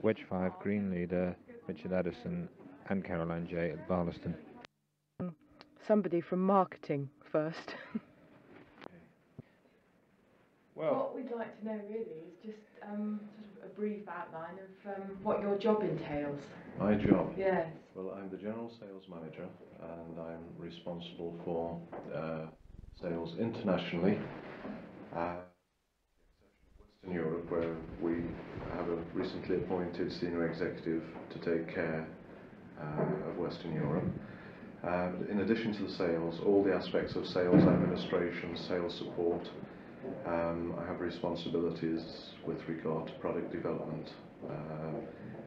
Wedge 5 Green Leader, Richard Addison and Caroline J at Barlaston. Somebody from marketing first. Well, what we'd like to know really is just sort of a brief outline of what your job entails. My job? Yes. Well, I'm the General Sales Manager and I'm responsible for sales internationally. Western Europe, where we have a recently appointed senior executive to take care of Western Europe. In addition to the sales, all the aspects of sales administration, sales support, I have responsibilities with regard to product development,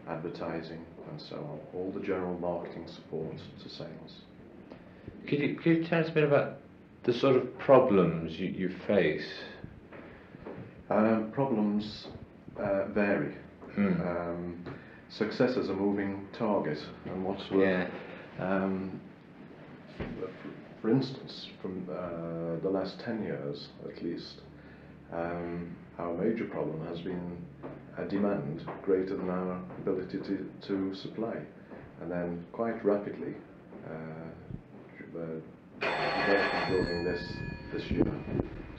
advertising and so on, all the general marketing support to sales. Could you tell us a bit about the sort of problems you face? Problems vary. Success is a moving target, and what's worth, for instance, from the last 10 years at least, our major problem has been a demand greater than our ability to supply, and then quite rapidly building this year.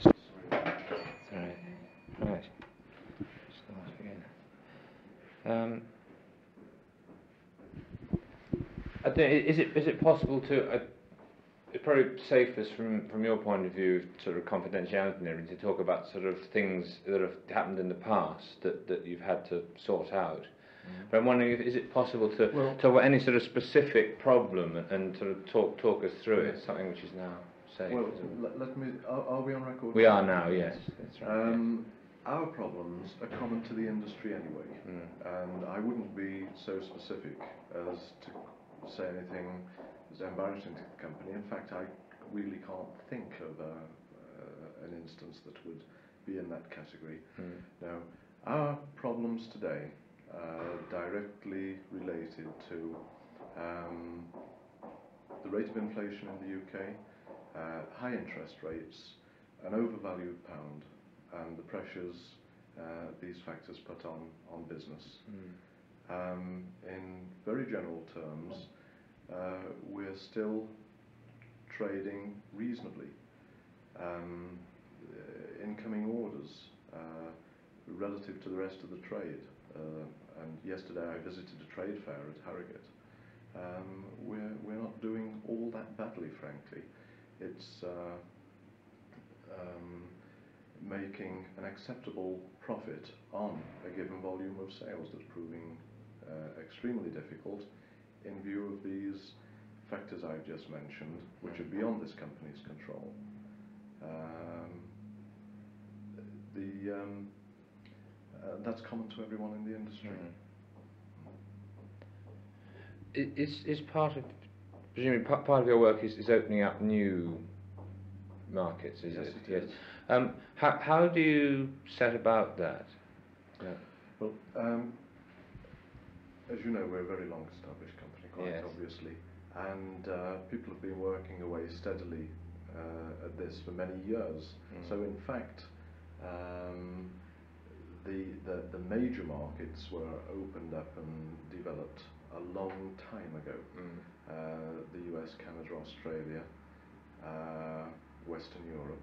Sorry. Right. Start again. Is it possible to? It's probably safest from your point of view, sort of confidentiality and everything, to talk about sort of things that have happened in the past that you've had to sort out. But I'm wondering, is it possible to talk about any sort of specific problem and sort of talk us through it, something which is now safe? Well, let me. Are we on record? We are now. Yes, that's right. Our problems are common to the industry anyway, and I wouldn't be so specific as to say anything that's embarrassing to the company. In fact, I really can't think of an instance that would be in that category. Now, our problems today are directly related to the rate of inflation in the UK, high interest rates, an overvalued pound, and the pressures these factors put on business. In very general terms, we're still trading reasonably. Incoming orders relative to the rest of the trade, and yesterday I visited a trade fair at Harrogate. We're not doing all that badly, frankly. It's making an acceptable profit on a given volume of sales that's proving extremely difficult in view of these factors I've just mentioned, which are beyond this company's control. That's common to everyone in the industry. Is part of, presumably part of your work is opening up new markets, is it? Yes. How do you set about that? Well, as you know, we're a very long established company, quite obviously, and people have been working away steadily at this for many years. So in fact, the major markets were opened up and developed a long time ago. The US, Canada, Australia, Western Europe.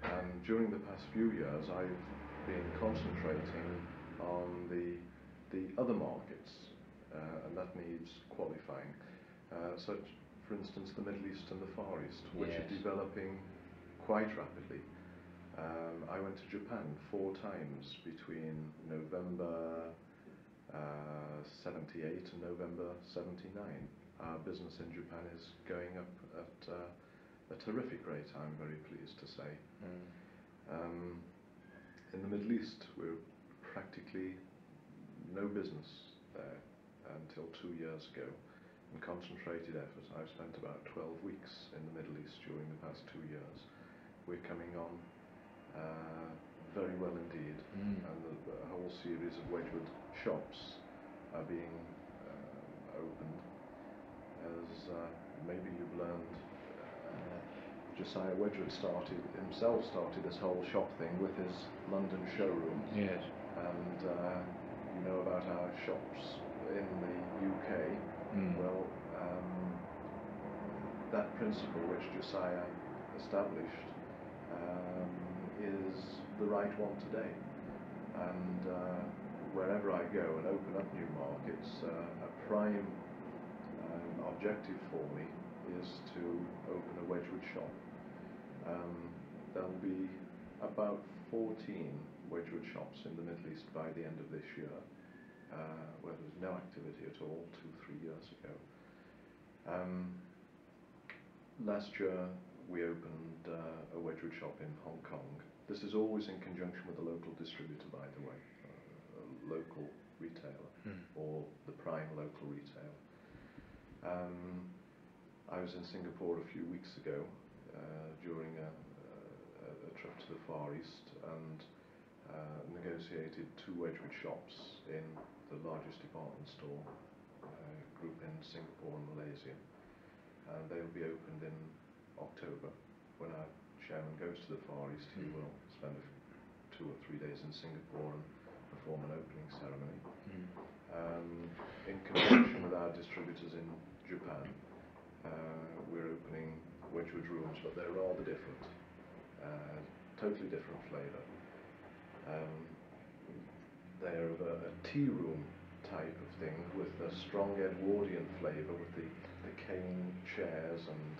And during the past few years, I've been concentrating on the other markets, and that needs qualifying. Such, for instance, the Middle East and the Far East, which are developing quite rapidly. I went to Japan 4 times between November 78 and November 79. Our business in Japan is going up at a terrific rate, I'm very pleased to say. In the Middle East, we're practically no business there until 2 years ago. In concentrated effort, I've spent about 12 weeks in the Middle East during the past 2 years. We're coming on very well indeed, and a whole series of Wedgwood shops are being opened. As maybe you've learned, Josiah Wedgwood started this whole shop thing with his London showroom. Yes. And you know about about our shops in the UK, well, that principle which Josiah established is the right one today. And wherever I go and open up new markets, a prime objective for me is to open a Wedgwood shop. There'll be about 14 Wedgwood shops in the Middle East by the end of this year, where there's no activity at all 2-3 years ago. Last year we opened a Wedgwood shop in Hong Kong. This is always in conjunction with a local distributor, by the way, a local retailer, or the prime local retailer. I was in Singapore a few weeks ago during a trip to the Far East, and negotiated 2 Wedgwood shops in the largest department store group in Singapore and Malaysia. And they'll be opened in October. When our chairman goes to the Far East, he will spend 2 or 3 days in Singapore and perform an opening ceremony. In conjunction with our distributors in Japan, we're opening Wedgwood rooms, but they're rather different, totally different flavour. They're of a tea room type of thing with a strong Edwardian flavour, with the cane chairs and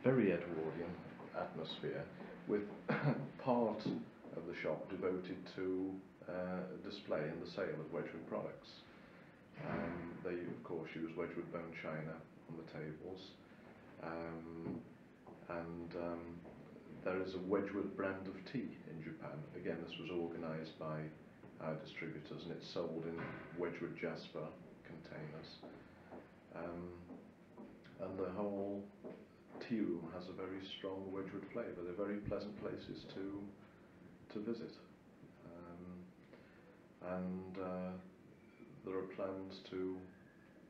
very Edwardian atmosphere, with part of the shop devoted to display and the sale of Wedgwood products. They of course use Wedgwood bone china on the tables, and there is a Wedgwood brand of tea in Japan. Again, this was organised by our distributors, and it's sold in Wedgwood Jasper containers. And the whole tea room has a very strong Wedgwood flavour. They're very pleasant places to visit. There are plans to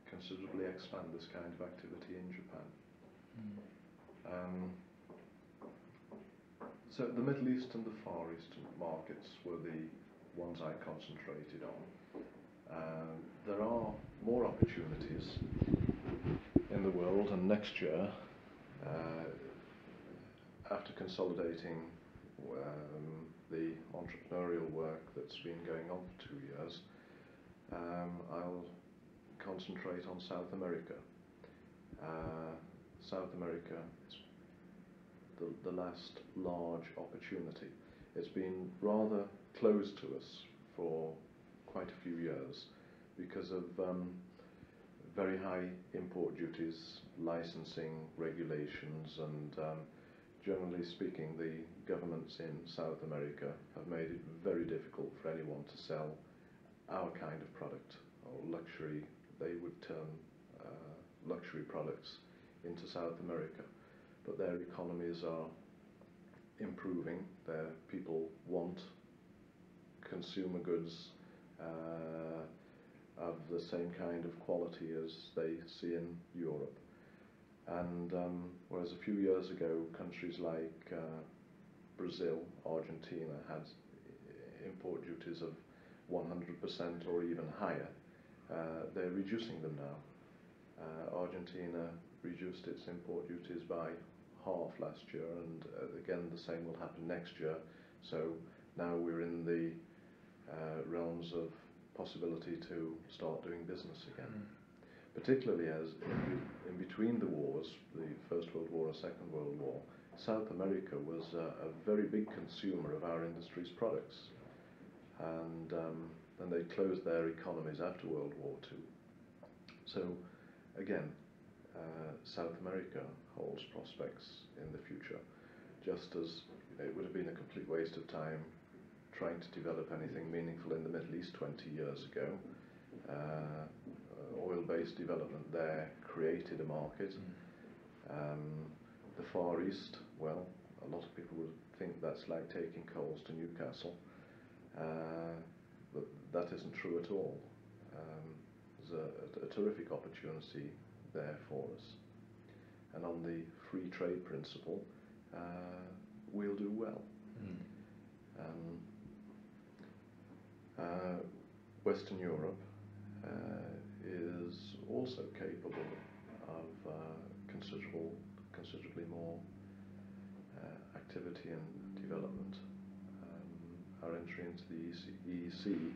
considerably expand this kind of activity in Japan. So the Middle East and the Far Eastern markets were the ones I concentrated on. There are more opportunities in the world, and next year, after consolidating the entrepreneurial work that's been going on for 2 years, I'll concentrate on South America. South America is the last large opportunity. It's been rather closed to us for quite a few years because of very high import duties, licensing regulations, and generally speaking, the governments in South America have made it very difficult for anyone to sell our kind of product, or luxury. They would turn luxury products into South America, but their economies are improving. Their people want consumer goods of the same kind of quality as they see in Europe. And whereas a few years ago countries like Brazil, Argentina had import duties of 100% or even higher, they're reducing them now. Argentina reduced its import duties by half last year, and again the same will happen next year. So now we're in the realms of possibility to start doing business again. Particularly as in between the wars, the First World War and Second World War, South America was a very big consumer of our industry's products, and then they closed their economies after World War II. So again, South America holds prospects in the future, just as it would have been a complete waste of time trying to develop anything meaningful in the Middle East 20 years ago. Oil-based development there created a market. The Far East, well, a lot of people would think that's like taking coals to Newcastle, but that isn't true at all. There's a terrific opportunity there for us, and on the free trade principle, we'll do well. Western Europe is also capable of considerably more activity and development. Our entry into the EEC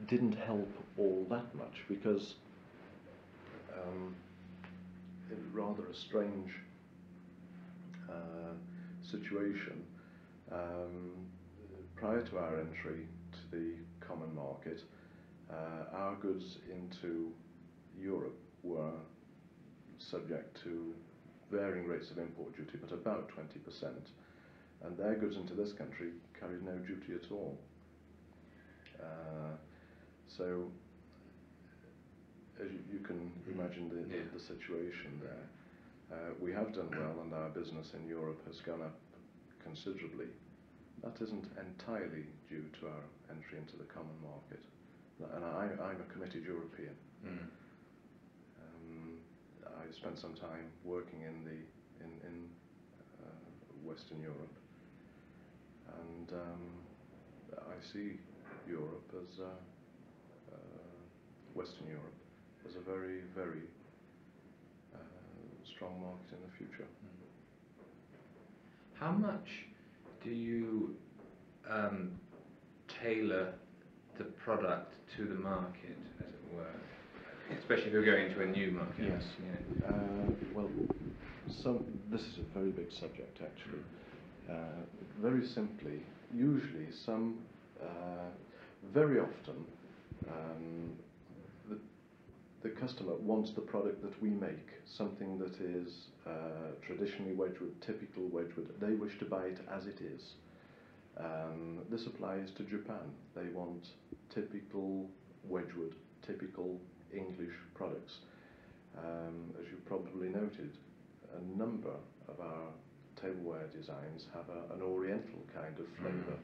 didn't help all that much because in rather a strange situation. Prior to our entry to the common market, our goods into Europe were subject to varying rates of import duty, but about 20%, and their goods into this country carried no duty at all. So, as you can imagine the situation there, we have done well, and our business in Europe has gone up considerably. That isn't entirely due to our entry into the common market, and I'm a committed European. I spent some time working in Western Europe, and I see Europe as Western Europe as a very, very strong market in the future. How much do you tailor the product to the market, as it were, especially if you're going into a new market? Yes. Yeah. Well, this is a very big subject, actually. Very simply, usually very often, the customer wants the product that we make, something that is traditionally Wedgwood, typical Wedgwood. They wish to buy it as it is. This applies to Japan. They want typical Wedgwood, typical English products. As you probably noted, a number of our tableware designs have an oriental kind of flavour.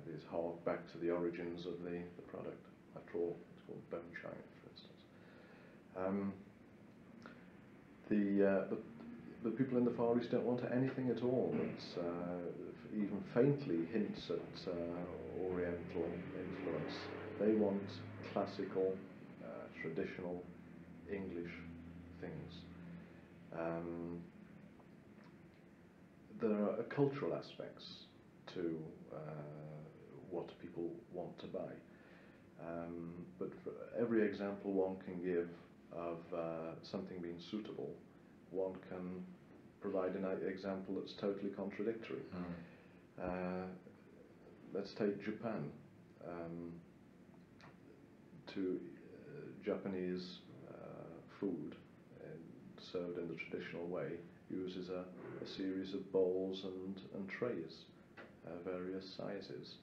These hark back to the origins of the product. After all, it's called bone china, for instance. The people in the Far East don't want anything at all that even faintly hints at oriental influence. They want classical, traditional English things. There are cultural aspects to what people want to buy. But for every example one can give of something being suitable, one can provide an example that's totally contradictory. Let's take Japan. Japanese food, served in the traditional way, uses a series of bowls and trays, various sizes.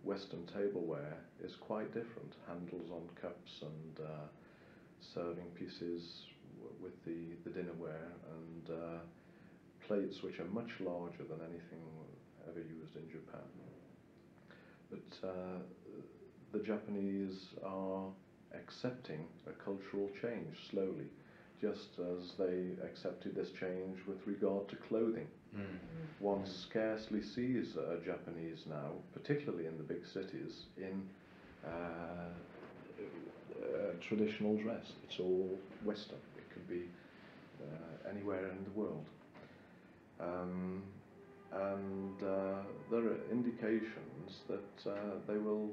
Western tableware is quite different. Handles on cups and serving pieces with the dinnerware, and plates which are much larger than anything ever used in Japan. But the Japanese are accepting a cultural change slowly, just as they accepted this change with regard to clothing. One scarcely sees a Japanese now, particularly in the big cities, in traditional dress. It's all Western. It could be anywhere in the world. And there are indications that they will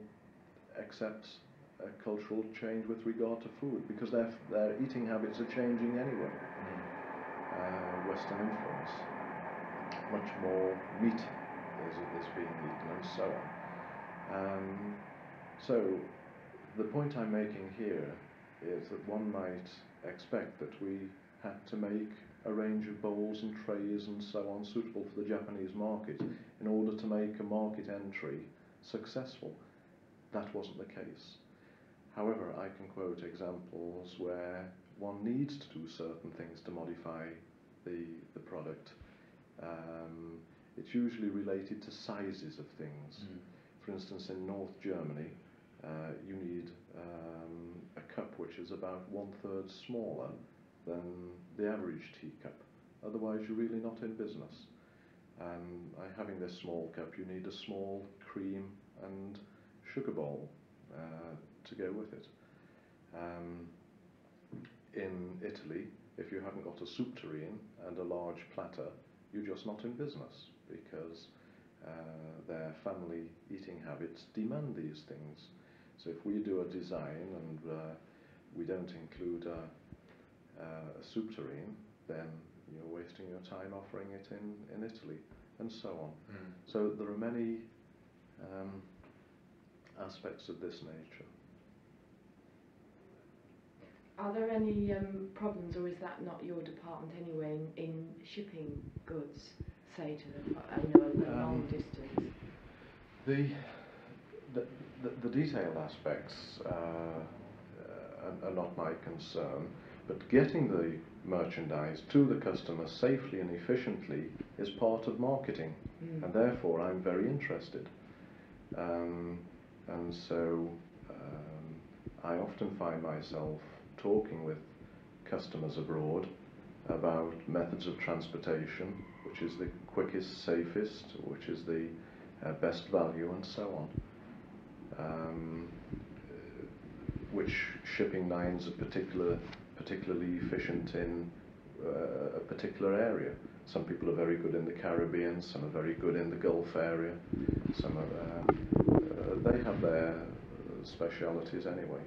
accept a cultural change with regard to food, because their eating habits are changing anyway. Western influence. Much more meat is being eaten, and so on. So the point I'm making here is that one might expect that we had to make a range of bowls and trays and so on suitable for the Japanese market in order to make a market entry successful. That wasn't the case. However, I can quote examples where one needs to do certain things to modify the product. It's usually related to sizes of things. For instance, in North Germany, you need a cup which is about 1/3 smaller than the average teacup. Otherwise, you're really not in business. By having this small cup, you need a small cream and sugar bowl to go with it. In Italy, if you haven't got a soup tureen and a large platter, you're just not in business, because their family eating habits demand these things. So if we do a design and we don't include a soup tureen, then you're wasting your time offering it in Italy, and so on. So there are many aspects of this nature. Are there any problems, or is that not your department anyway, in shipping goods, say to a long distance? The detailed aspects are not my concern, but getting the merchandise to the customer safely and efficiently is part of marketing, and therefore I'm very interested. And so I often find myself talking with customers abroad about methods of transportation, which is the quickest, safest, which is the best value, and so on. Which shipping lines are particularly efficient in a particular area. Some people are very good in the Caribbean, some are very good in the Gulf area, some are, they have their specialities anyway.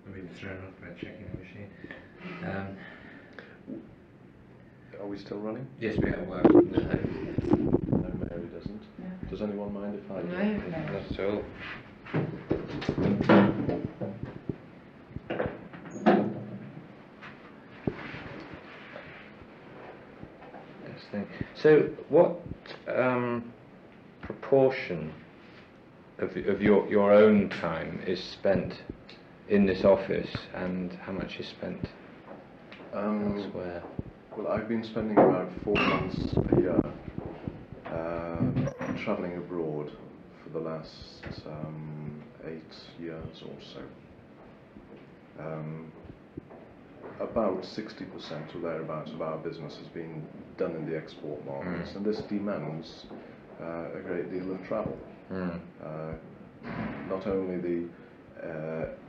Maybe thrown off by checking the machine. Are we still running? Yes, we are. Well, No, Mary doesn't. No. Does anyone mind if I do? No. not at all. So, what proportion of your own time is spent in this office, and how much is spent elsewhere? Well, I've been spending about 4 months a year travelling abroad for the last 8 years or so. About 60% or thereabouts of our business has been done in the export markets, and this demands a great deal of travel. Not only the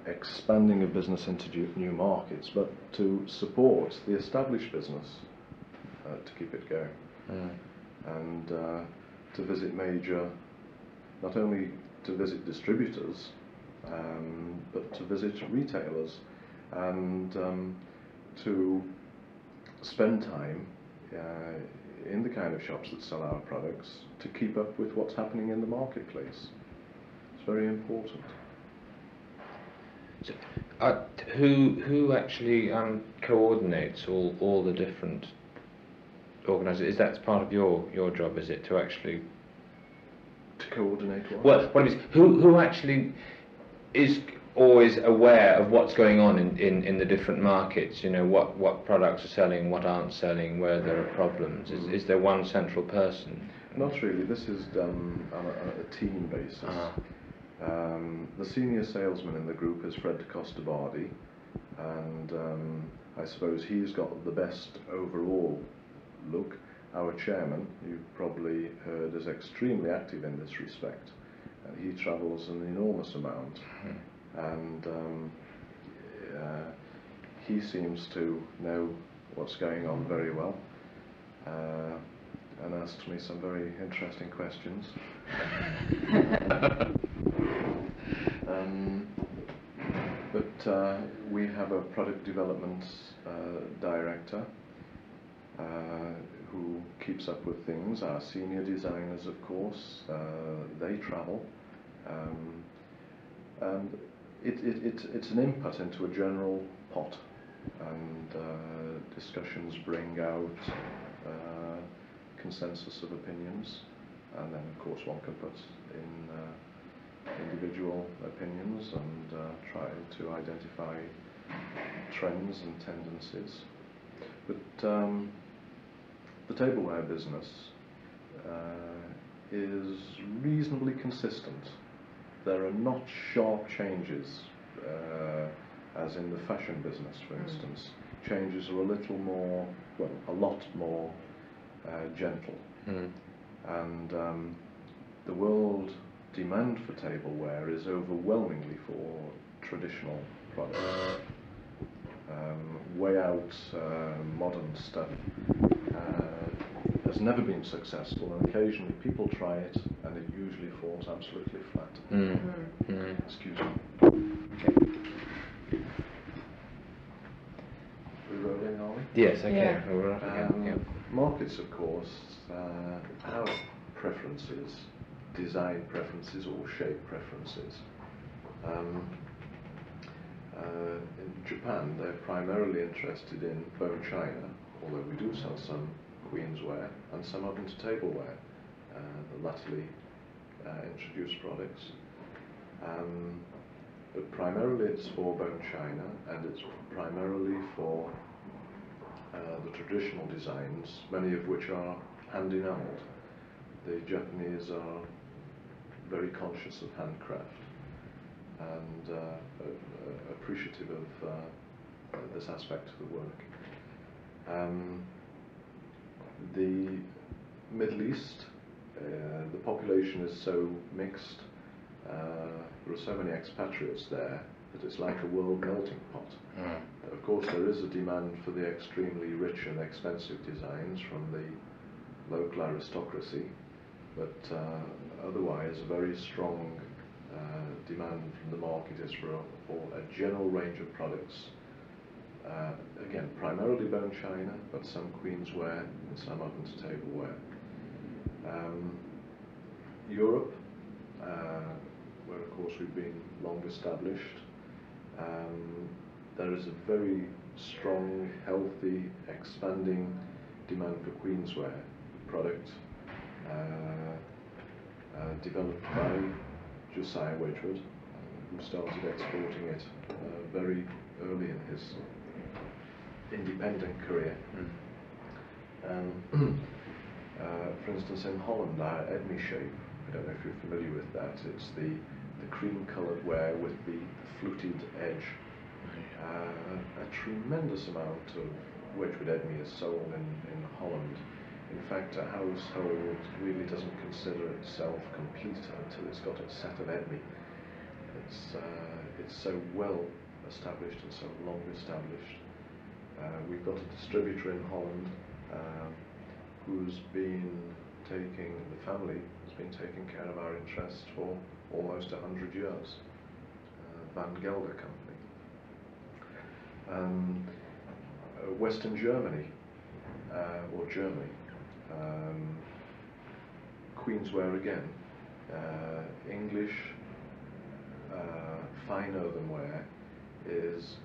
expanding of business into new markets, but to support the established business to keep it going, and to visit not only to visit distributors, but to visit retailers, and to spend time in the kind of shops that sell our products to keep up with what's happening in the marketplace. It's very important. So, who actually coordinates all the different organisations? Is that part of your job? Is it to actually coordinate what? Well, what is who actually is always aware of what's going on in the different markets? You know, what products are selling, what aren't selling, where there are problems. Is there one central person? Not really. This is done on a team basis. The senior salesman in the group is Fred Costabardi, and I suppose he's got the best overall look. Our chairman, you've probably heard, is extremely active in this respect, and he travels an enormous amount, and he seems to know what's going on very well, and asked me some very interesting questions. But we have a product development director who keeps up with things. Our senior designers, of course, they travel, and it's an input into a general pot, and discussions bring out consensus of opinions, and then of course one can put in individual opinions and try to identify trends and tendencies. But the tableware business is reasonably consistent. There are not sharp changes as in the fashion business, for instance. Changes are a little more, well, a lot more gentle. Mm. And the world demand for tableware is overwhelmingly for traditional products. Way out modern stuff has never been successful, and occasionally people try it and it usually falls absolutely flat. Mm. Mm. Excuse me. Okay. We rolling, are we? Yes, okay. Yeah. We're off again. Yeah. Markets, of course, have preferences, design preferences or shape preferences. In Japan, they're primarily interested in bone china, although we do sell some queensware and some up into tableware, the latterly introduced products. But primarily it's for bone china, and it's primarily for the traditional designs, many of which are hand enameled. The Japanese are very conscious of handcraft and appreciative of this aspect of the work. The Middle East, the population is so mixed, there are so many expatriates there that it's like a world melting pot. Mm. Of course, there is a demand for the extremely rich and expensive designs from the local aristocracy, but otherwise a very strong demand from the market is for a general range of products. Again, primarily bone china, but some queensware and some up into tableware. Europe, where of course we've been long established, there is a very strong, healthy, expanding demand for queensware product developed by Josiah Wedgwood, who started exporting it very early in his independent career. For instance, in Holland, our Edme shape, I don't know if you're familiar with that, it's the cream-coloured ware with the fluted edge. A tremendous amount of Wedgwood Edme is sold in Holland. In fact, a household really doesn't consider itself complete until it's got a set of Edme. It's so well established and so long established. We've got a distributor in Holland who's been the family has been taking care of our interests for almost 100 years. Van Gelder Company. Western Germany, or Germany, queensware again, English fine earthenware is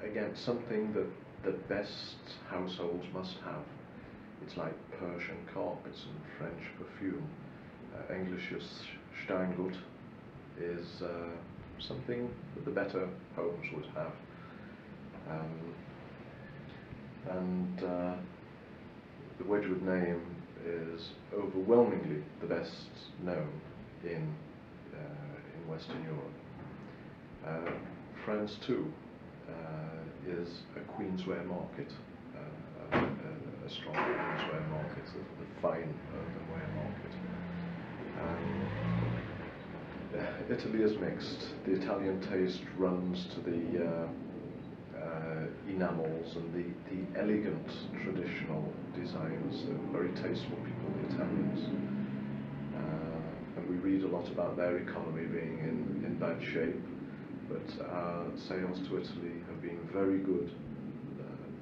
again something that the best households must have. It's like Persian carpets and French perfume. Englisches Steingut is something that the better homes would have. The Wedgwood name is overwhelmingly the best known in Western Europe. France too is a queensware market, a strong queensware market, the fine earthenware market. Italy is mixed. The Italian taste runs to the enamels and the elegant traditional designs. They're very tasteful people, the Italians. And we read a lot about their economy being in bad shape, but our sales to Italy have been very good,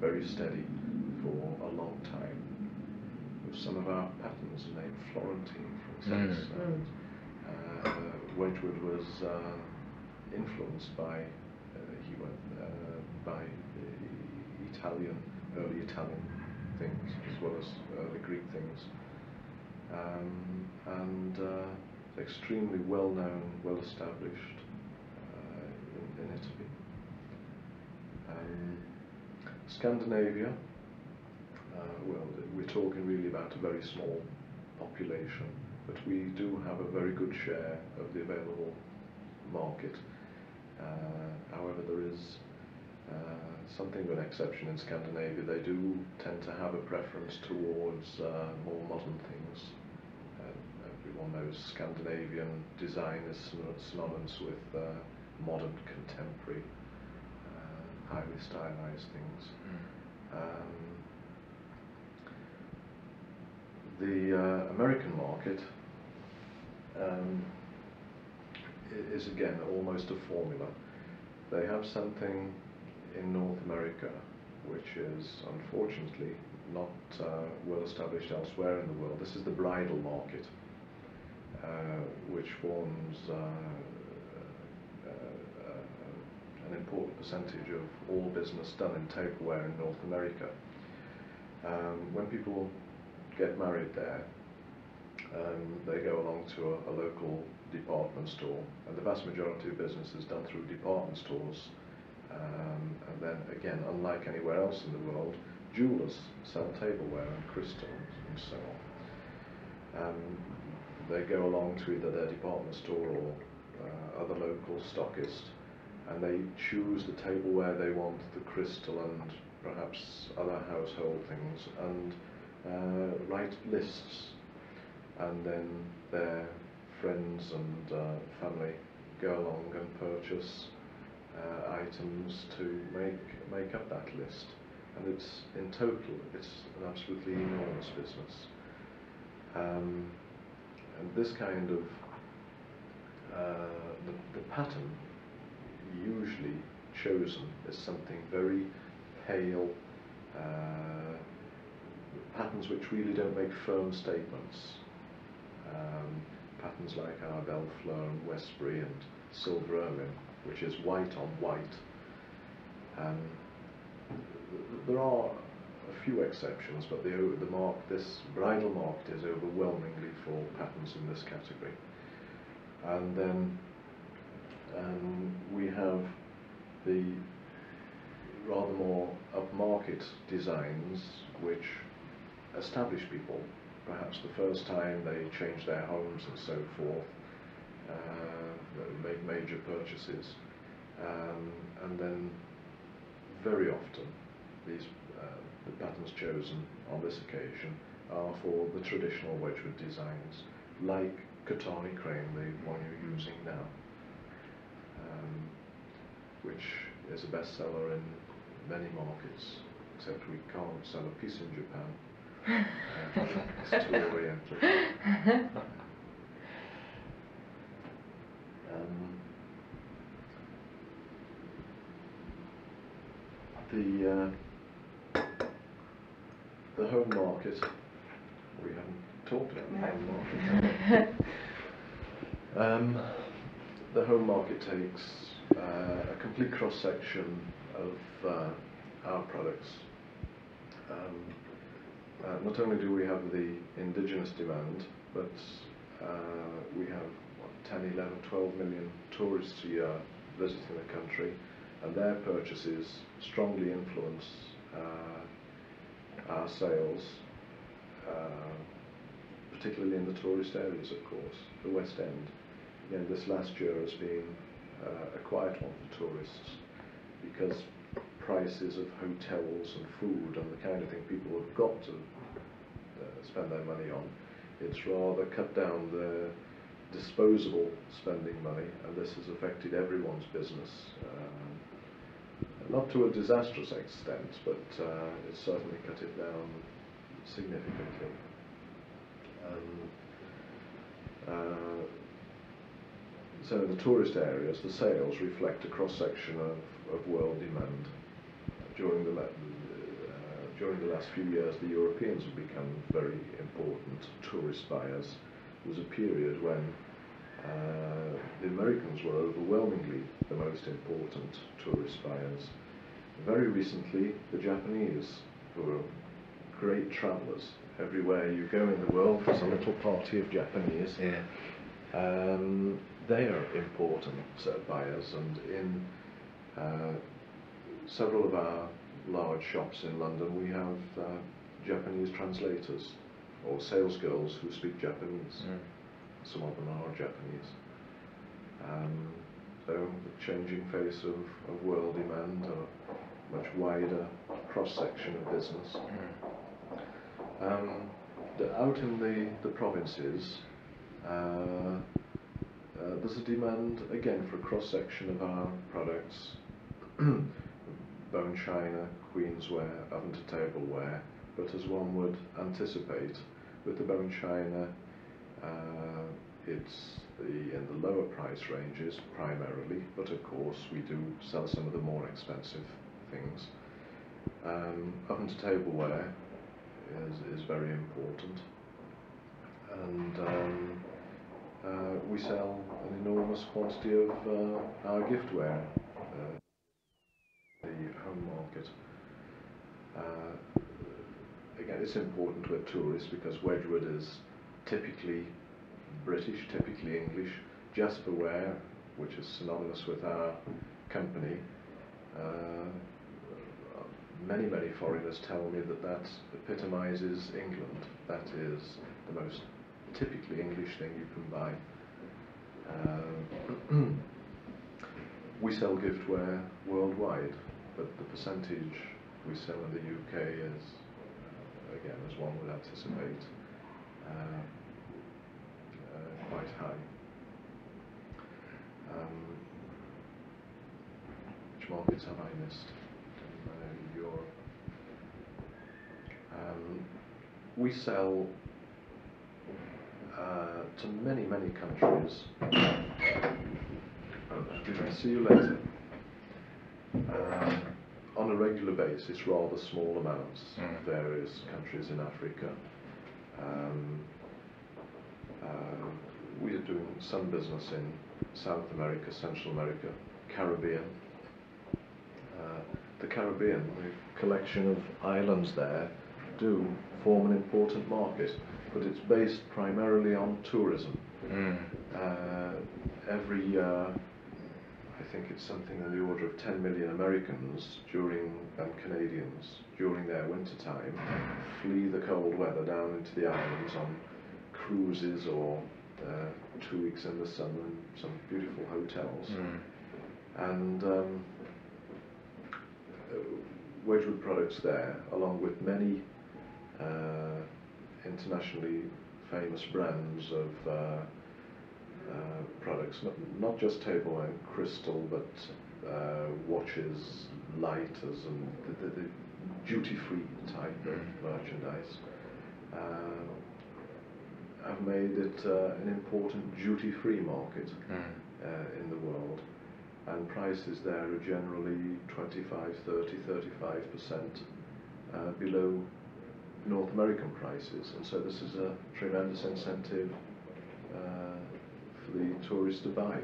very steady for a long time. Some of our patterns are named Florentine, for instance. Wedgwood was influenced by early Italian things as well as early Greek things, and extremely well known, well established in Italy. Scandinavia, well, we're talking really about a very small population, but we do have a very good share of the available market. However, there is something of an exception in Scandinavia. They do tend to have a preference towards more modern things. Everyone knows Scandinavian design is synonymous with modern, contemporary, highly stylized things. The American market is again almost a formula. They have something in North America which is unfortunately not well established elsewhere in the world. This is the bridal market, which forms an important percentage of all business done in tableware in North America. When people get married there, they go along to a local department store, and the vast majority of business is done through department stores. And then again, unlike anywhere else in the world, jewellers sell tableware and crystals and so on. They go along to either their department store or other local stockist, and they choose the tableware they want, the crystal and perhaps other household things, and write lists, and then their friends and family go along and purchase items to make up that list. And it's in total, it's an absolutely enormous business. And this kind of the pattern usually chosen is something very pale, patterns which really don't make firm statements. Patterns like our Belfleur and Westbury and Silver Ermine, which is white on white. There are a few exceptions, but this bridal market is overwhelmingly for patterns in this category. And then we have the rather more upmarket designs which establish people, perhaps the first time they change their homes and so forth, make major purchases, and then very often the patterns chosen on this occasion are for the traditional Wedgwood designs, like Katani Crane, the one you're using now, which is a bestseller in many markets, except we can't sell a piece in Japan. It's too oriental. The home market, we haven't talked about the home market. The home market takes a complete cross-section of our products. Not only do we have the indigenous demand, but we have 10, 11, 12 million tourists a year visiting the country, and their purchases strongly influence our sales, particularly in the tourist areas, of course. The West End, again, this last year has been a quiet one for tourists, because prices of hotels and food and the kind of thing people have got to spend their money on, it's rather cut down their disposable spending money, and this has affected everyone's business. Not to a disastrous extent, but it's certainly cut it down significantly. So in the tourist areas, the sales reflect a cross-section of world demand. During the last few years, the Europeans have become very important tourist buyers. There was a period when the Americans were overwhelmingly the most important tourist buyers. Very recently, the Japanese, who are great travellers. Everywhere you go in the world, there's a little party of Japanese. Yeah. They are important buyers, and in several of our large shops in London, we have Japanese translators or sales girls who speak Japanese. Some of them are Japanese. though, the changing face of world demand, a much wider cross-section of business. Out in the provinces, there's a demand again for a cross-section of our products. Bone china, queensware, oven to tableware, but as one would anticipate, with the bone china, it's in the lower price ranges primarily, but of course we do sell some of the more expensive things. Oven to tableware is very important, and we sell an enormous quantity of our giftware, the home market. Again, it's important with tourists because Wedgwood is typically British, typically English. Jasperware, which is synonymous with our company, many foreigners tell me that epitomises England. That is the most typically English thing you can buy. We sell giftware worldwide, but the percentage we sell in the UK is, again, as one would anticipate, quite high. Which markets have I missed? Europe. We sell to many countries. Did I see you later? On a regular basis, rather small amounts, various countries in Africa. We are doing some business in South America, Central America, Caribbean. The Caribbean, the collection of islands there, do form an important market, but it's based primarily on tourism. Every year, I think it's something in the order of 10 million Americans and Canadians during their winter time flee the cold weather down into the islands on cruises or 2 weeks in the summer in some beautiful hotels. And Wedgwood products there, along with many internationally famous brands of products, not just tableware and crystal, but watches, lighters, and the duty-free type of merchandise, have made it an important duty-free market in the world. And prices there are generally 25, 30, 35% below North American prices, and so this is a tremendous incentive for the tourists to buy.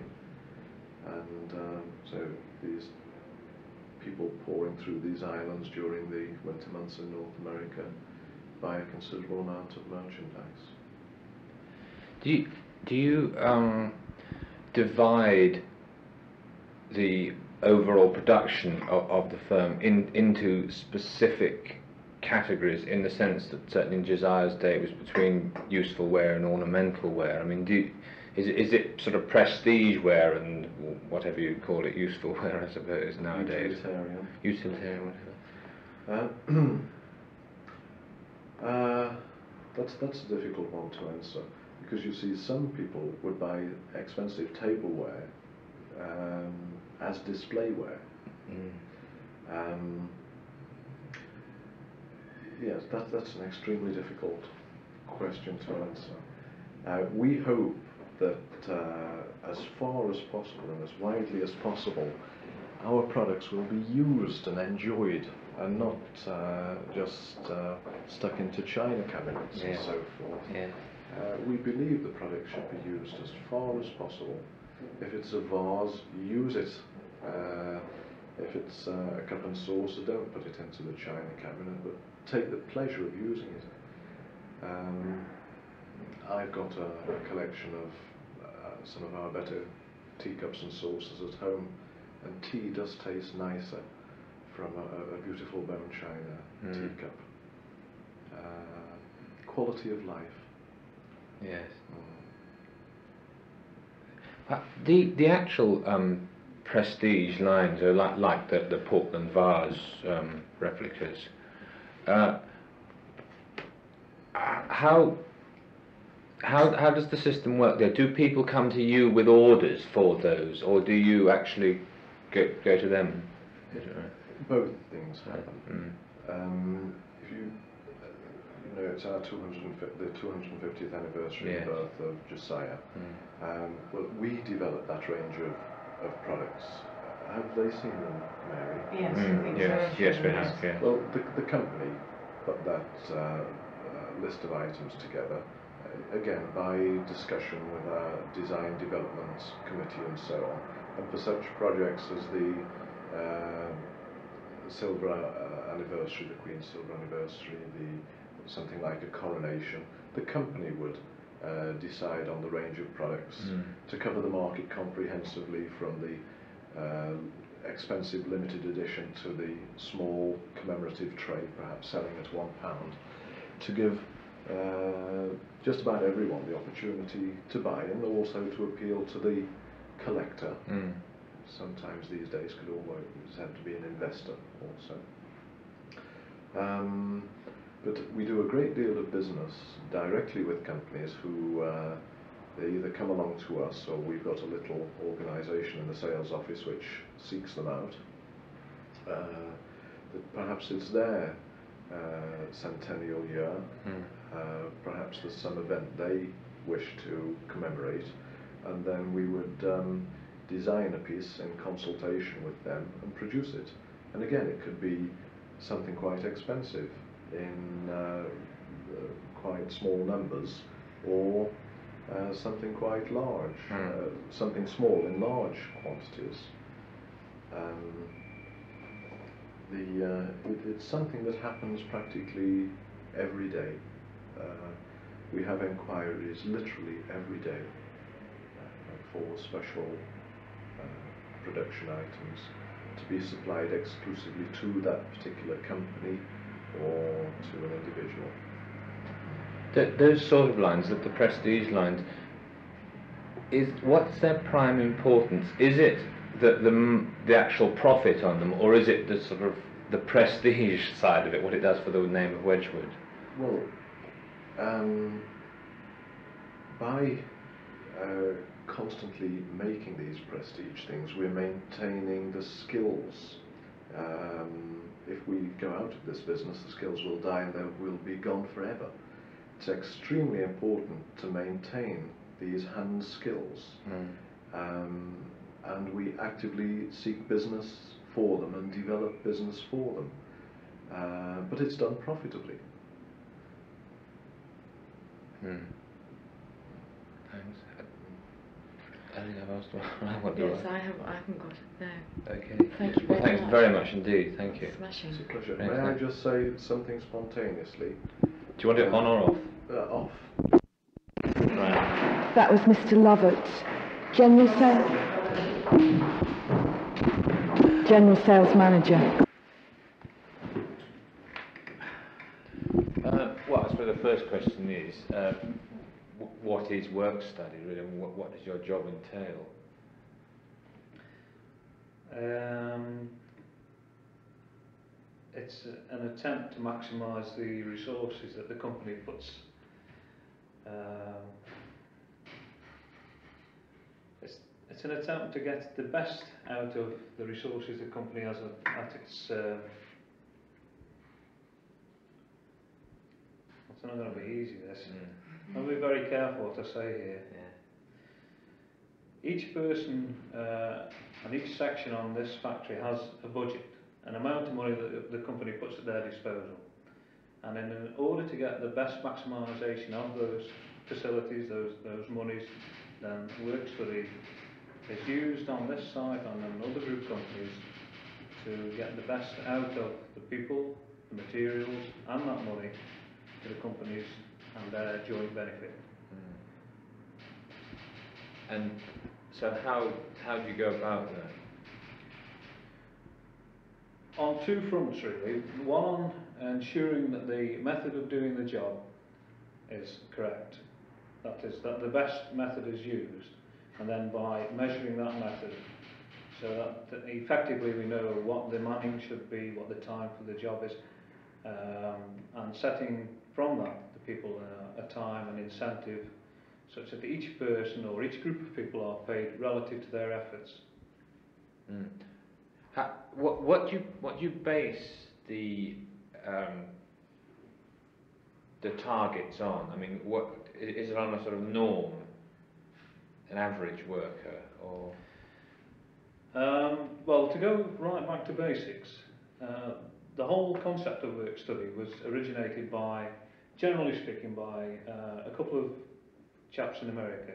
And so these people pouring through these islands during the winter months in North America buy a considerable amount of merchandise. Do you divide the overall production of the firm into specific categories, in the sense that certainly in Josiah's day it was between useful wear and ornamental wear? I mean, is it sort of prestige wear and whatever you call it, useful wear, I suppose, nowadays? Utilitarian, whatever. That's a difficult one to answer, because you see some people would buy expensive tableware as displayware. Yes, that's an extremely difficult question to answer. We hope that as far as possible and as widely as possible, our products will be used and enjoyed, and not just stuck into china cabinets and so forth. We believe the product should be used as far as possible. If it's a vase, use it. If it's a cup and saucer, don't put it into the china cabinet, but take the pleasure of using it. I've got a collection of some of our better teacups and saucers at home, and tea does taste nicer from a beautiful bone china teacup. Quality of life. Yes. The actual prestige lines, or like the Portland vase replicas. How does the system work there? Do people come to you with orders for those, or do you actually go to them? Both things happen. If you know, it's our 250th anniversary of birth of Josiah. Well, we developed that range of products. Have they seen them, Mary? Yes, I think so. Yes, we have. Yeah. Well, the company put that list of items together, again by discussion with our design development committee and so on. And for such projects as the silver anniversary, the Queen's silver anniversary, something like a coronation, the company would decide on the range of products to cover the market comprehensively, from the expensive limited edition to the small commemorative tray, perhaps selling at £1, to give just about everyone the opportunity to buy, and also to appeal to the collector. Sometimes these days could almost have to be an investor also. But we do a great deal of business directly with companies who they either come along to us, or we've got a little organisation in the sales office which seeks them out. That perhaps it's their centennial year, perhaps there's some event they wish to commemorate, and then we would design a piece in consultation with them and produce it. And again, it could be something quite expensive in quite small numbers, or something quite large, something small in large quantities. It's something that happens practically every day. We have enquiries literally every day for special production items to be supplied exclusively to that particular company or to an individual. Those sort of lines, the prestige lines, what's their prime importance? Is it the actual profit on them, or is it the sort of the prestige side of it, what it does for the name of Wedgwood? Well, by constantly making these prestige things, we're maintaining the skills. If we go out of this business, the skills will die and they will be gone forever. It's extremely important to maintain these hand skills, and we actively seek business for them and develop business for them, but it's done profitably. Thanks. I think I've asked what I want to Yes, ask. I haven't got it there. Okay. Thank you Well, very thanks much. very much indeed. Thank you. Smashing. It's a pleasure. Thanks, May I thanks. just say something spontaneously? Do you want it on or off? Off. Right. That was Mr. Lovatt, General Sales Manager. Well, I suppose the first question is, what is work study really? I mean, what does your job entail? It's an attempt to maximise the resources that the company puts. It's an attempt to get the best out of the resources the company has at its. It's not going to be easy. This. I'll be very careful what I say here. Yeah. Each person and each section on this factory has a budget, an amount of money that the company puts at their disposal. And in order to get the best maximisation of those facilities, those monies, then work study is used on this site and on other group companies to get the best out of the people, the materials and that money to the companies and their joint benefit. And so how do you go about that? On two fronts really. One, ensuring that the method of doing the job is correct. That is, that the best method is used, and then by measuring that method so that effectively we know what the manning should be, what the time for the job is, and setting from that the people a time and incentive such that each person or each group of people are paid relative to their efforts. Mm. What do you base the targets on? I mean, what is it on a sort of norm, an average worker, or? Well, to go right back to basics, the whole concept of work study was originated by, generally speaking, by a couple of chaps in America.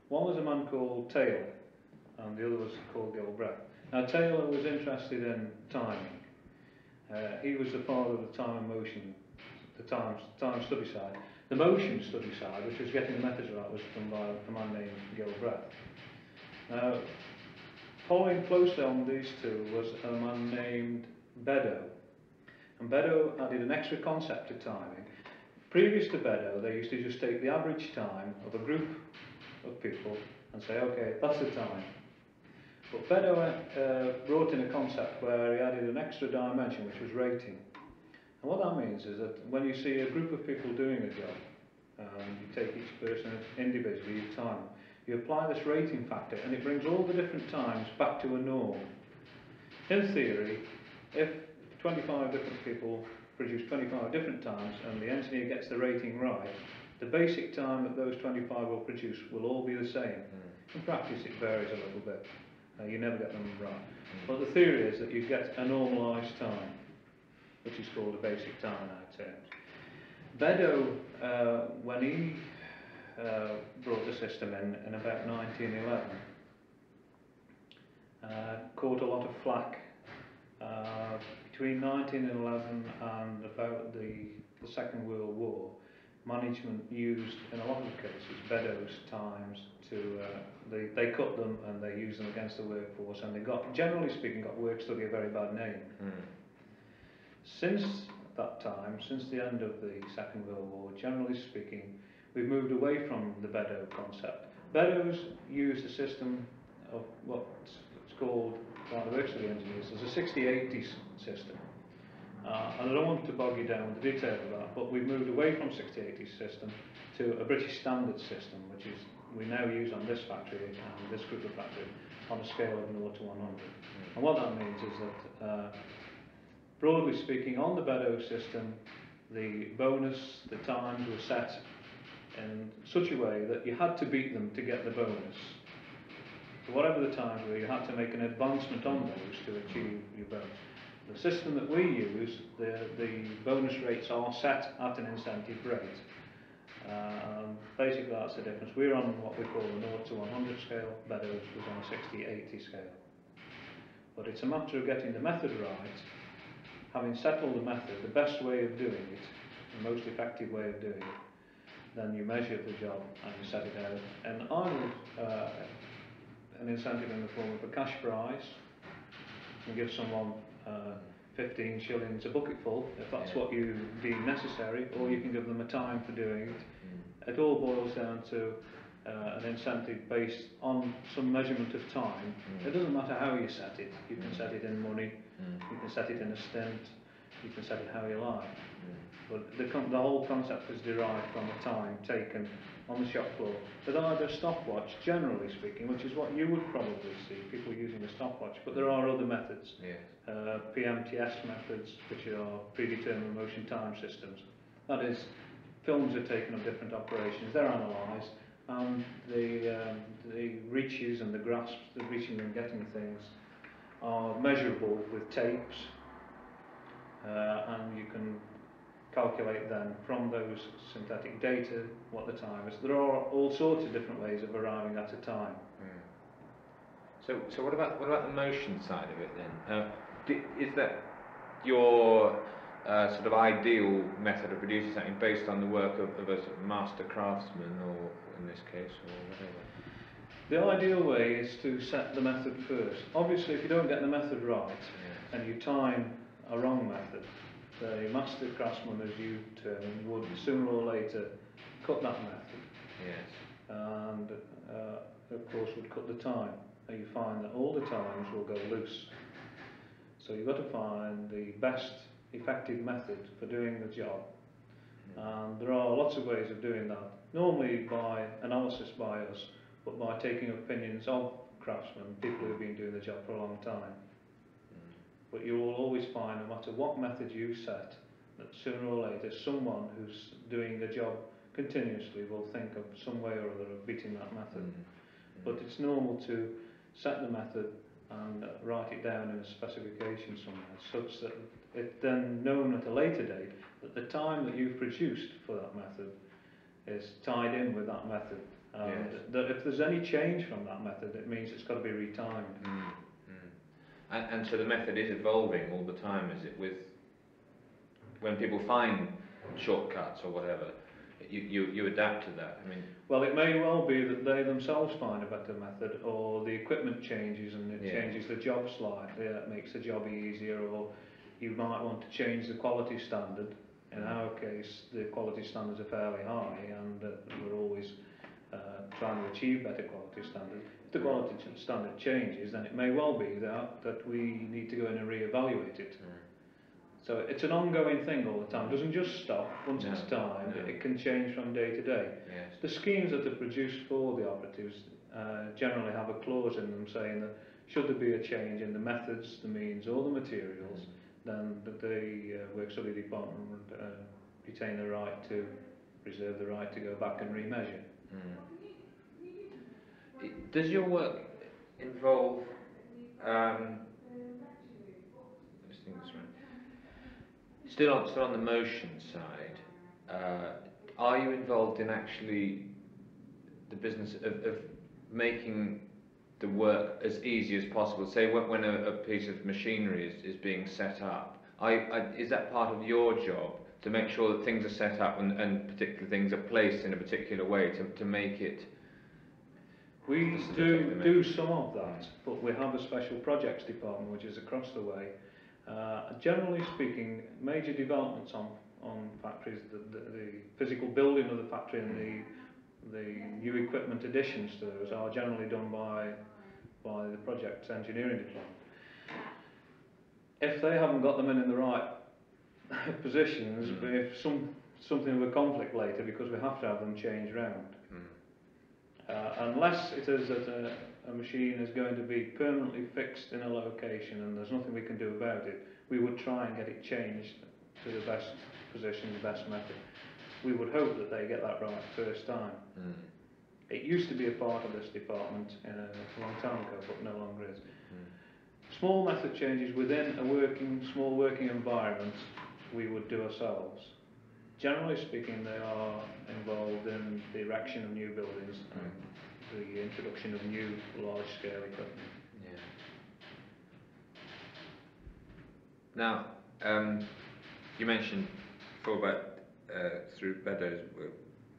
One was a man called Taylor, and the other was called Lovatt. Now, Taylor was interested in timing. He was the father of the time and motion, the time study side. The motion study side, which was getting the methods right, was done by a man named Lovatt. Now, following closely on these two was a man named Beddoe. And Beddoe added an extra concept to timing. Previous to Beddoe, they used to just take the average time of a group of people and say, okay, that's the time. But Beddoe brought in a concept where he added an extra dimension, which was rating. And what that means is that when you see a group of people doing a job, you take each person individually, you time them, you apply this rating factor, and it brings all the different times back to a norm. In theory, if 25 different people produce 25 different times and the engineer gets the rating right, the basic time that those 25 will produce will all be the same. In practice it varies a little bit. You never get them right. But the theory is that you get a normalised time, which is called a basic time in our terms. Beddoe, when he brought the system in about 1911, caught a lot of flack. Between 1911 and about the Second World War, management used, in a lot of cases, Beddoe's times to, they cut them and they used them against the workforce, and they got, generally speaking, got work study a very bad name. Since that time, since the end of the Second World War, generally speaking, we've moved away from the Beddoe concept. Beddoe's used a system of what's called, by the work study engineers, as a 60-80 system. And I don't want to bog you down with the detail of that, but we've moved away from 60-80 system to a British standard system, which is we now use on this factory and this group of factories on a scale of 0 to 100. And what that means is that, broadly speaking, on the Beddoe system, the bonus, the times were set in such a way that you had to beat them to get the bonus. So whatever the times were, you had to make an advancement on those to achieve your bonus. The system that we use, the bonus rates are set at an incentive rate. Basically that's the difference. We're on what we call the 0 to 100 scale, Beddoe's was on a 60-80 scale. But it's a matter of getting the method right, having settled the method, the best way of doing it, the most effective way of doing it, then you measure the job and you set it out. And I would, an incentive in the form of a cash prize, and give someone 15 shillings a bucketful, if that's what you deem necessary, or you can give them a time for doing it. It all boils down to an incentive based on some measurement of time. It doesn't matter how you set it. You can set it in money, you can set it in a stint, you can set it how you like. But the whole concept is derived from the time taken on the shop floor with either a stopwatch, generally speaking, which is what you would probably see, people using a stopwatch, but there are other methods. PMTS methods, which are predetermined motion time systems. That is, films are taken of different operations, they're analysed, and the reaches and the grasps, the reaching and getting things, are measurable with tapes, and you can calculate then from those synthetic data what the time is. There are all sorts of different ways of arriving at a time. So what about the motion side of it then? Is that your sort of ideal method of producing something based on the work of a sort of master craftsman, or in this case, or whatever? The ideal way is to set the method first. Obviously, if you don't get the method right and you time a wrong method, the master craftsman, as you term, would sooner or later cut that method. And of course would cut the time. you find that all the times will go loose. So you've got to find the best effective method for doing the job. And there are lots of ways of doing that. Normally by analysis by us, but by taking opinions of craftsmen, people who have been doing the job for a long time. But you will always find, no matter what method you set, that sooner or later someone who's doing the job continuously will think of some way or other of beating that method. But it's normal to set the method and write it down in a specification somewhere, such that it's then known at a later date that the time that you've produced for that method is tied in with that method. And that if there's any change from that method, it means it's got to be retimed. And so the method is evolving all the time, is it? With when people find shortcuts or whatever, you adapt to that. I mean, well, it may well be that they themselves find a better method, or the equipment changes and it changes the job slightly. It makes the job easier, or you might want to change the quality standard. In our case, the quality standards are fairly high, and we're always trying to achieve better quality standards. If the quality standard changes, then it may well be that we need to go in and re-evaluate it. So it's an ongoing thing all the time. It doesn't just stop once it's time. It can change from day to day. The schemes that are produced for the operatives generally have a clause in them saying that should there be a change in the methods, the means or the materials, then the work study department would retain the right to reserve the right to go back and remeasure. Does your work involve still on the motion side, are you involved in actually the business of making the work as easy as possible? Say when a piece of machinery is being set up, is that part of your job to make sure that things are set up and particular things are placed in a particular way to make it? We do some of that, but we have a special projects department which is across the way. Generally speaking, major developments on factories, the physical building of the factory and the new equipment additions to those are generally done by the projects engineering department. If they haven't got them in the right positions, if something of a conflict later, because we have to have them changed round. Unless it is that a machine is going to be permanently fixed in a location and there's nothing we can do about it, we would try and get it changed to the best position, the best method. We would hope that they get that right first time. It used to be a part of this department a long time ago, but no longer is. Small method changes within a small working environment we would do ourselves. Generally speaking, they are involved in the erection of new buildings and the introduction of new large-scale equipment. Now, you mentioned before about through Beddoes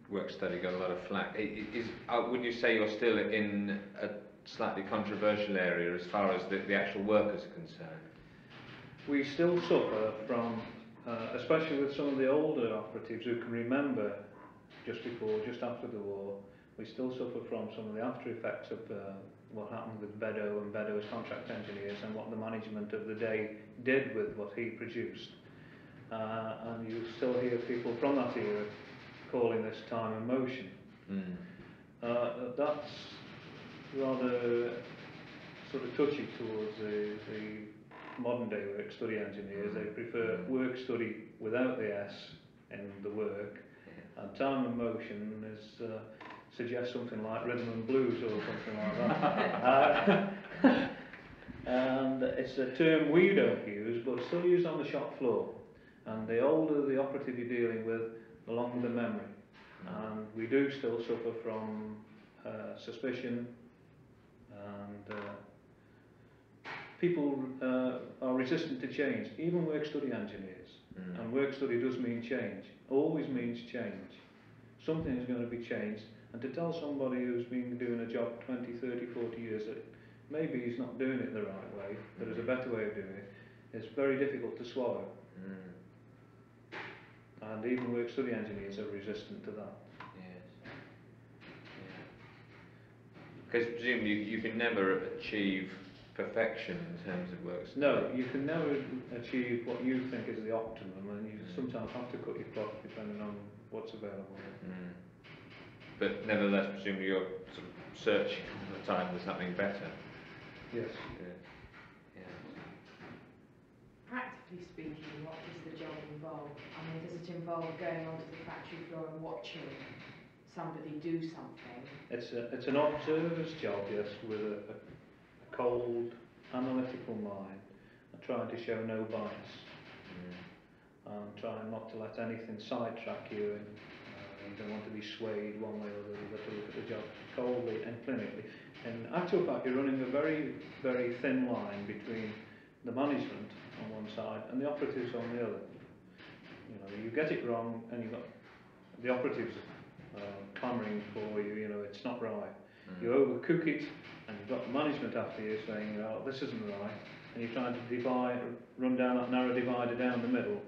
work study got a lot of flack. Would you say you're still in a slightly controversial area as far as the actual workers are concerned? We still suffer from, especially with some of the older operatives who can remember just after the war, we still suffer from some of the after effects of what happened with Beddoes and Beddoes contract engineers and what the management of the day did with what he produced. And you still hear people from that era calling this time and motion. That's rather sort of touchy towards the modern day work study engineers. They prefer work study without the S in the work, and time and motion is suggests something like rhythm and blues or something like that. And it's a term we don't use, but still used on the shop floor. And the older the operative you're dealing with, the longer the memory. And we do still suffer from suspicion, and people are resistant to change, even work study engineers. And work study does mean change, always means change. Something is going to be changed, and to tell somebody who's been doing a job 20, 30, 40 years that maybe he's not doing it the right way, that there's a better way of doing it, it's very difficult to swallow. And even work study engineers are resistant to that. Because presumably you can never achieve perfection in terms of works. No, you can never achieve what you think is the optimum, and you sometimes have to cut your cloth depending on what's available. Mm. But nevertheless, presumably you're sort of searching all the time for something better. Yes. Yeah. Practically speaking, what does the job involve? I mean, does it involve going onto the factory floor and watching somebody do something? It's an observer's job, yes, with a cold, analytical mind, and trying to show no bias, and trying not to let anything sidetrack you, and you don't want to be swayed one way or the other. You've got to look at the job coldly and clinically. In actual fact, you're running a very, very thin line between the management on one side and the operatives on the other. You know, you get it wrong, and you've got the operatives clamouring for you. You know, it's not right. You overcook it, and you've got the management after you saying, "Oh, this isn't right," and you're trying to run down that narrow divider down the middle,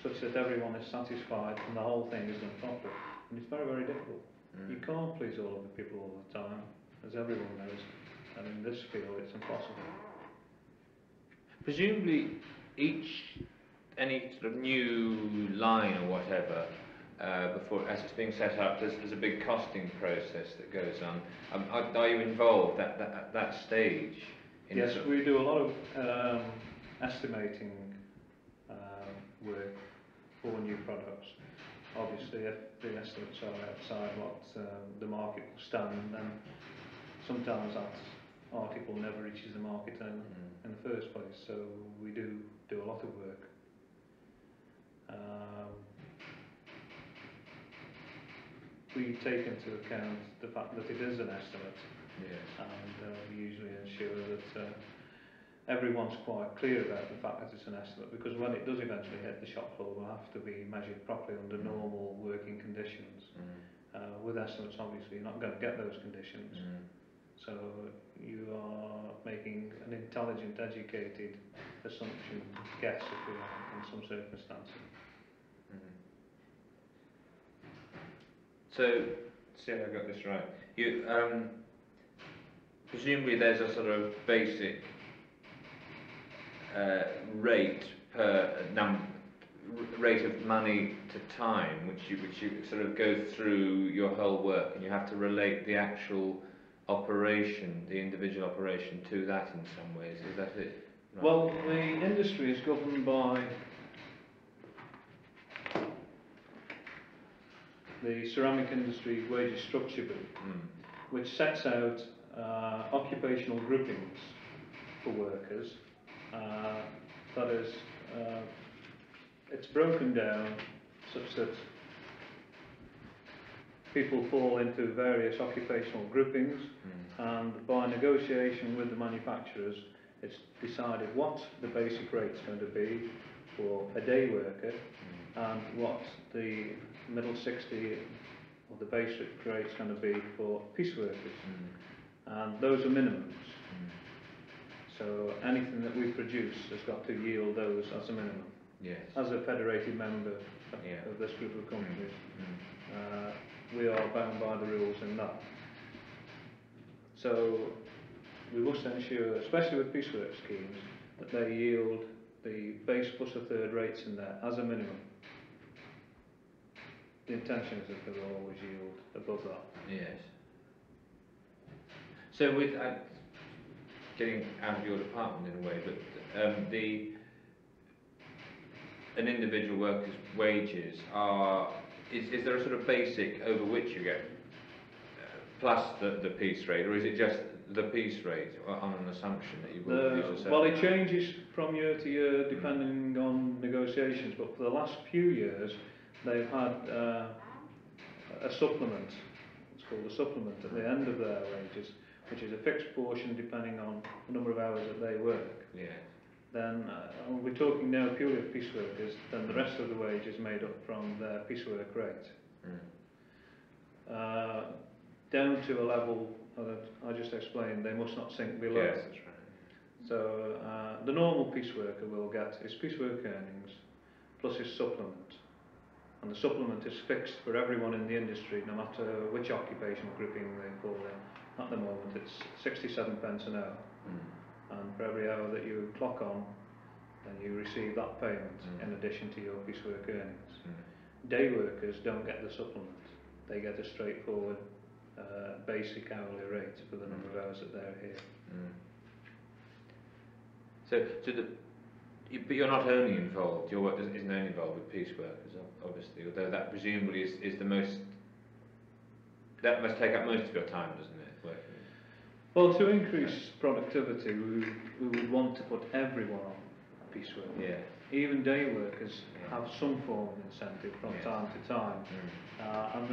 such that everyone is satisfied and the whole thing is done properly. And it's very, very difficult. You can't please all of the people all the time, as everyone knows, and in this field it's impossible. Presumably, any sort of new line or whatever, before as it's being set up, there's a big costing process that goes on. Are you involved at that stage? Yes, we do a lot of estimating work for new products. Obviously, if the estimates are outside what the market will stand, then sometimes that article never reaches the market in the first place. So we do a lot of work. We take into account the fact that it is an estimate, and we usually ensure that everyone's quite clear about the fact that it's an estimate, because when it does eventually hit the shop floor, it will have to be measured properly under normal working conditions. With estimates, obviously, you're not going to get those conditions, so you are making an intelligent, educated assumption, guess, if you like, in some circumstances. So, see if I got this right. You presumably there's a sort of basic rate rate of money to time, which you sort of go through your whole work, and you have to relate the actual operation, the individual operation, to that in some ways. Is that it? Right. Well, the industry is governed by the Ceramic Industry Wages Structure Book, which sets out occupational groupings for workers. That is, it's broken down such that people fall into various occupational groupings, and by negotiation with the manufacturers, it's decided what the basic rate is going to be for a day worker, and what the middle 60 or the basic rate is going to be for piece workers, and those are minimums. So anything that we produce has got to yield those as a minimum. Yes. As a federated member of this group of companies, we are bound by the rules in that. So we must ensure, especially with piecework schemes, that they yield the base plus a third rates in there as a minimum. The intention is that they will always yield above that. Yes. So with getting out of your department in a way, but an individual worker's wages is there a sort of basic over which you get plus the piece rate, or is it just the piece rate on an assumption that you will use a certain? Well, it changes from year to year depending on negotiations, but for the last few years they've had a supplement. It's called a supplement at the end of their wages, which is a fixed portion depending on the number of hours that they work. Yeah. Then we're talking now purely of piece workers, then the rest of the wage is made up from their piecework rate. Down to a level that I just explained, they must not sink below. Yes, that's right. So the normal piece worker will get his piecework earnings plus his supplement, and the supplement is fixed for everyone in the industry, no matter which occupational grouping they fall in. At the moment it's 67 pence an hour, and for every hour that you clock on, then you receive that payment in addition to your piece work earnings. Day workers don't get the supplement, they get a straightforward basic hourly rate for the number of hours that they're here. But you're not only involved, your work isn't only involved with pieceworkers, obviously, although that presumably is the most, that must take up most of your time, doesn't it, working? Well, to increase productivity, we would want to put everyone on piecework. Yeah. Even day workers have some form of incentive from time to time. And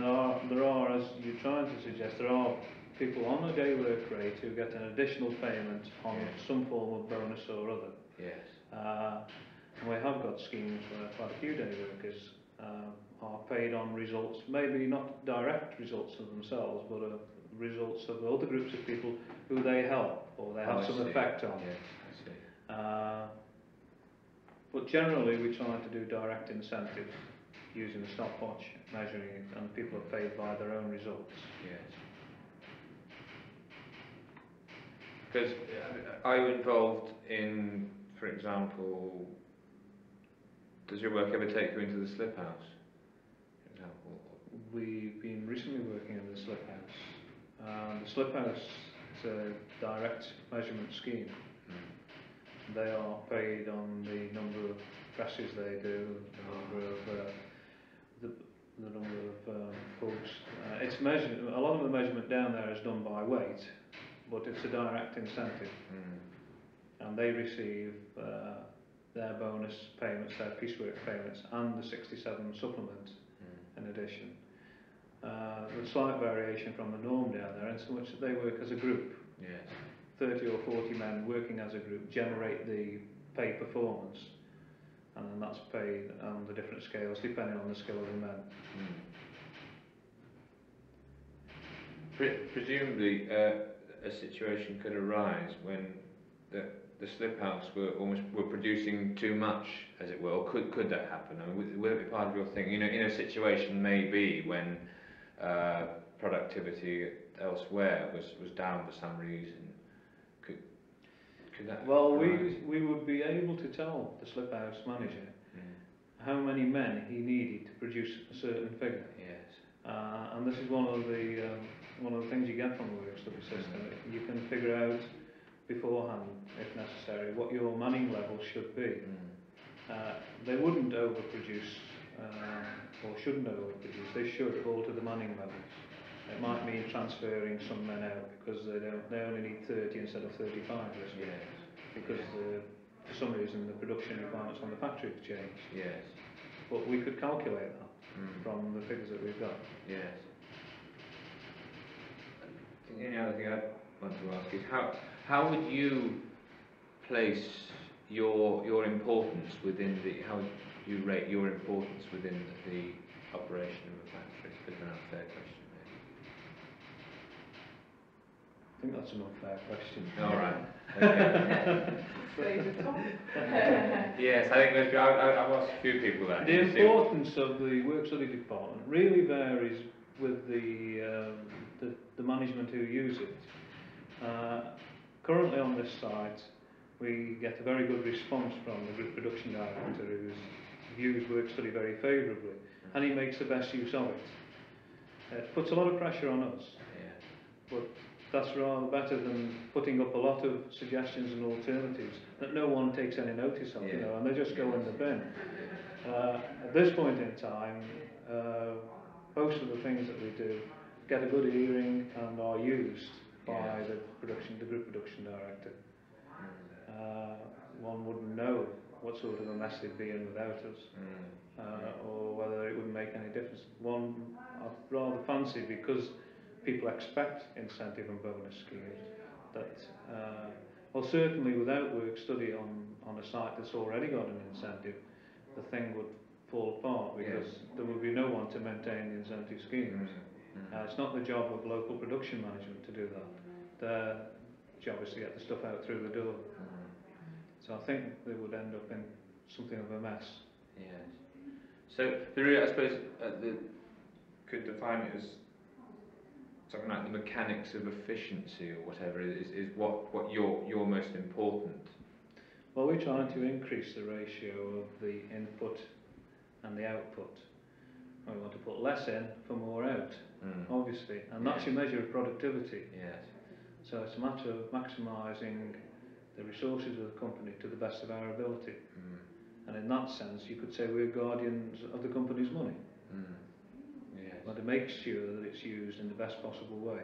there are, as you're trying to suggest, there are people on a day work rate who get an additional payment on some form of bonus or other. Yes. And we have got schemes where quite a few day workers are paid on results, maybe not direct results of themselves, but results of other groups of people who they help or they have some effect on. Yes, I see. But generally we try to do direct incentives using a stopwatch, measuring it, and people are paid by their own results. Yes. Because are you involved in, for example, does your work ever take you into the slip house? For example? We've been recently working in the slip house. The slip house is a direct measurement scheme. They are paid on the number of presses they do, the number of hooks. It's measured. A lot of the measurement down there is done by weight, but it's a direct incentive, and they receive their bonus payments, their piecework payments, and the 67 supplement in addition. There's a slight variation from the norm down there, in so much that they work as a group. Yes. 30 or 40 men working as a group generate the pay performance, and then that's paid on the different scales depending on the skill of the men. Presumably a situation could arise when the slip house were producing too much, as it were, or could that happen? I mean, would it be part of your thing? You know, in a situation maybe when productivity elsewhere was down for some reason. Well, we would be able to tell the slip house manager how many men he needed to produce a certain figure. Yes. And this is one of the things you get from the work study system. You can figure out beforehand, if necessary, what your manning level should be. They wouldn't overproduce or shouldn't overproduce. They should alter the manning levels. It might mean transferring some men out because they only need 30 instead of 35 this week. Yes. Because for some reason the production requirements on the factory have changed. Yes. But we could calculate that from the figures that we've got. Yes. The only other thing I want to ask is how would you place your importance within how would you rate your importance within the operation of a factory? It's a bit of an unfair question. I think that's an unfair question. All right. Okay. Yes, I think I've asked a few people that. The importance of the work study department really varies with the management who use it. Currently on this site, we get a very good response from the group production director, who views work study very favourably, and he makes the best use of it. It puts a lot of pressure on us, but that's rather better than putting up a lot of suggestions and alternatives that no one takes any notice of, you know, and they just go in the bin. At this point in time, most of the things that we do get a good hearing and are used by the group production director. One wouldn't know what sort of a mess they'd be in without us, or whether it would make any difference. One I'd rather fancy, because people expect incentive and bonus schemes, that well, certainly without work study on a site that's already got an incentive, the thing would fall apart, because there would be no one to maintain the incentive schemes. It's not the job of local production management to do that. Their job is to get the stuff out through the door. So I think they would end up in something of a mess. Yes. So I suppose could define it as something like the mechanics of efficiency or whatever is what you're most important. Well, we're trying to increase the ratio of the input and the output. We want to put less in for more out, obviously, and that's your measure of productivity. Yes. So it's a matter of maximising the resources of the company to the best of our ability. And in that sense, you could say we're guardians of the company's money. Yes. But to make sure that it's used in the best possible way,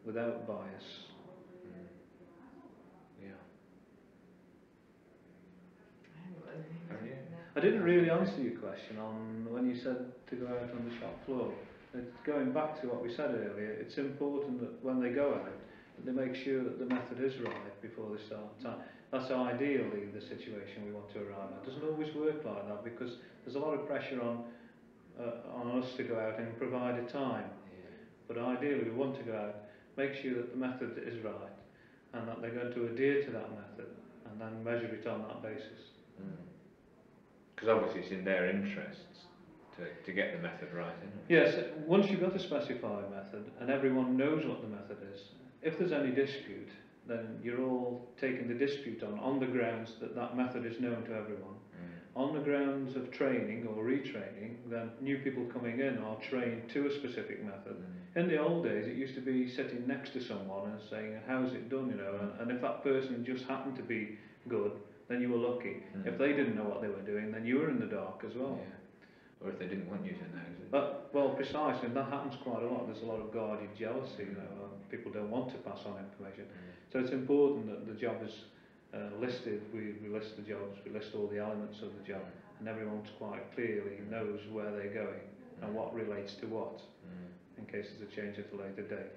without bias. Yeah. I didn't really answer your question on when you said to go out on the shop floor. It's going back to what we said earlier, it's important that when they go out, that they make sure that the method is right before they start. That's ideally the situation we want to arrive at. It doesn't always work like that because there's a lot of pressure on us to go out and provide a time. But ideally we want to go out, make sure that the method is right and that they're going to adhere to that method and then measure it on that basis. Because obviously it's in their interests to get the method right, isn't it? Yes, once you've got a specified method and everyone knows what the method is, if there's any dispute, then you're all taking the dispute on the grounds that that method is known to everyone. On the grounds of training or retraining, then new people coming in are trained to a specific method. In the old days, it used to be sitting next to someone and saying, how's it done, you know, and if that person just happened to be good, then you were lucky. If they didn't know what they were doing, then you were in the dark as well. Yeah. Or if they didn't want you to know. Well, precisely, and that happens quite a lot. There's a lot of guarded jealousy, you know, people don't want to pass on information. So it's important that the job is listed, we list the jobs, we list all the elements of the job, and everyone's quite clearly knows where they're going and what relates to what, in case there's a change at a later date.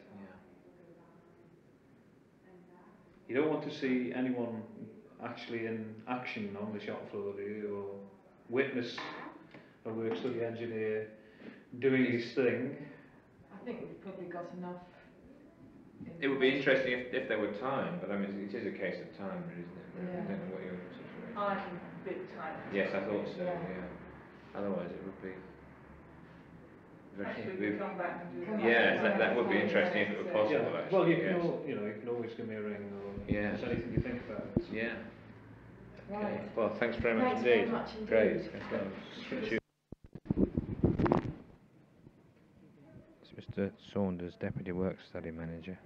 You don't want to see anyone actually in action on the shop floor, do you, or witness a work study engineer doing his thing. I think we've probably got enough. It would be interesting if there were time, but I mean it is a case of time, really, isn't it? Yeah. I don't know what your situation is. I'm big time. Yes, I thought so. Yeah. Yeah. Otherwise, it would be. Actually, we come back and do that. Yes, that would be interesting if it were possible. Yeah. Actually. Well, you yes. can you can always give me a ring or Yes. just anything you think about. Yeah. Okay. Right. Well, thanks very much Thanks indeed. very much indeed. Great. Thanks very much. It's Mr. Saunders, Deputy Work Study Manager.